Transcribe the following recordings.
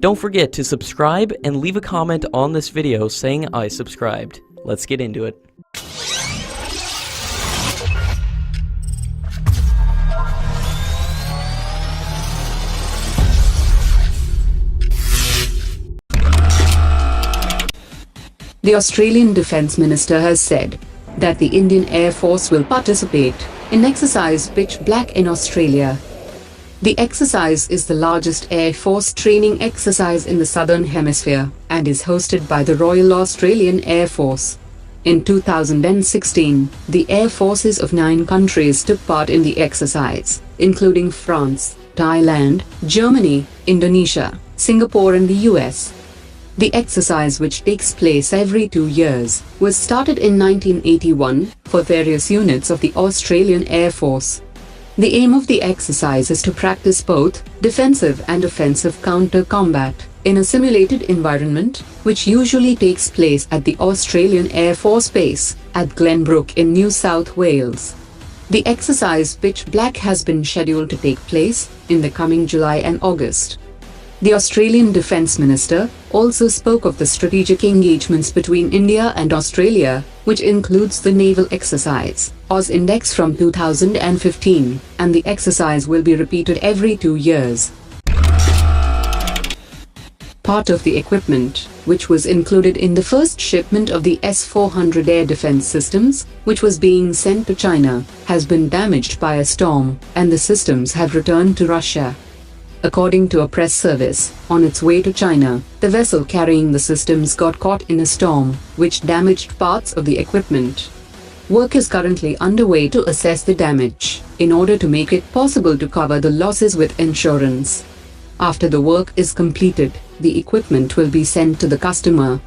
Don't forget to subscribe and leave a comment on this video saying I subscribed. Let's get into it. The Australian Defence Minister has said that the Indian Air Force will participate in exercise Pitch Black in Australia. The exercise is the largest Air Force training exercise in the Southern Hemisphere and is hosted by the Royal Australian Air Force. In 2016, the air forces of 9 countries took part in the exercise, including France, Thailand, Germany, Indonesia, Singapore and the US. The exercise, which takes place every 2 years, was started in 1981 for various units of the Australian Air Force. The aim of the exercise is to practice both defensive and offensive counter-combat in a simulated environment, which usually takes place at the Australian Air Force Base at Glenbrook in New South Wales. The exercise Pitch Black has been scheduled to take place in the coming July and August. The Australian Defence Minister also spoke of the strategic engagements between India and Australia, which includes the naval exercise AUS-INDEX from 2015, and the exercise will be repeated every 2 years. Part of the equipment, which was included in the first shipment of the S-400 air defence systems, which was being sent to China, has been damaged by a storm, and the systems have returned to Russia. According to a press service, on its way to China, the vessel carrying the systems got caught in a storm, which damaged parts of the equipment. Work is currently underway to assess the damage, in order to make it possible to cover the losses with insurance. After the work is completed, the equipment will be sent to the customer.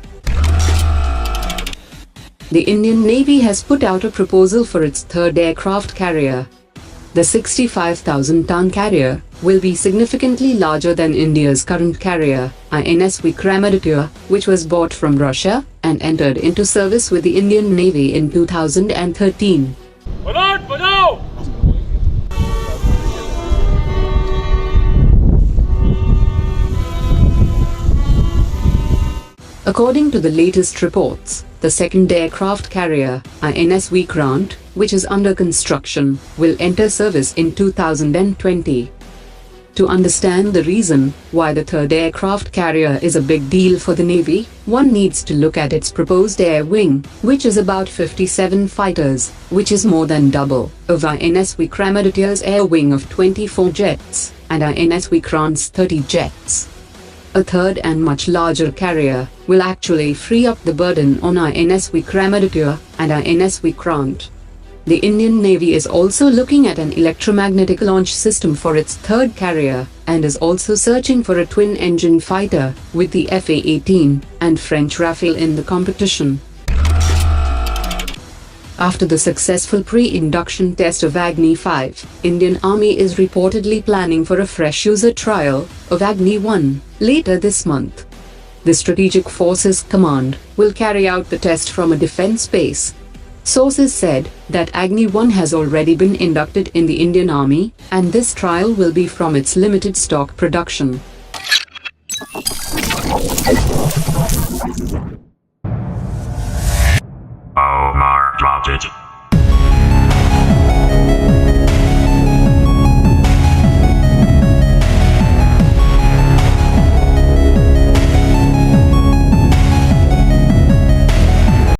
The Indian Navy has put out a proposal for its third aircraft carrier. The 65,000-ton carrier will be significantly larger than India's current carrier, INS Vikramaditya, which was bought from Russia and entered into service with the Indian Navy in 2013. According to the latest reports, the second aircraft carrier, INS Vikrant, which is under construction, will enter service in 2020. To understand the reason why the third aircraft carrier is a big deal for the Navy, one needs to look at its proposed air wing, which is about 57 fighters, which is more than double of INS Vikramaditya's air wing of 24 jets, and INS Vikrant's 30 jets. A third and much larger carrier will actually free up the burden on INS Vikramaditya and INS Vikrant. The Indian Navy is also looking at an electromagnetic launch system for its third carrier, and is also searching for a twin-engine fighter with the FA-18 and French Rafale in the competition. After the successful pre-induction test of Agni-I, Indian Army is reportedly planning for a fresh user trial of Agni-I later this month. The Strategic Forces Command will carry out the test from a defense base. Sources said that Agni-I has already been inducted in the Indian Army, and this trial will be from its limited stock production.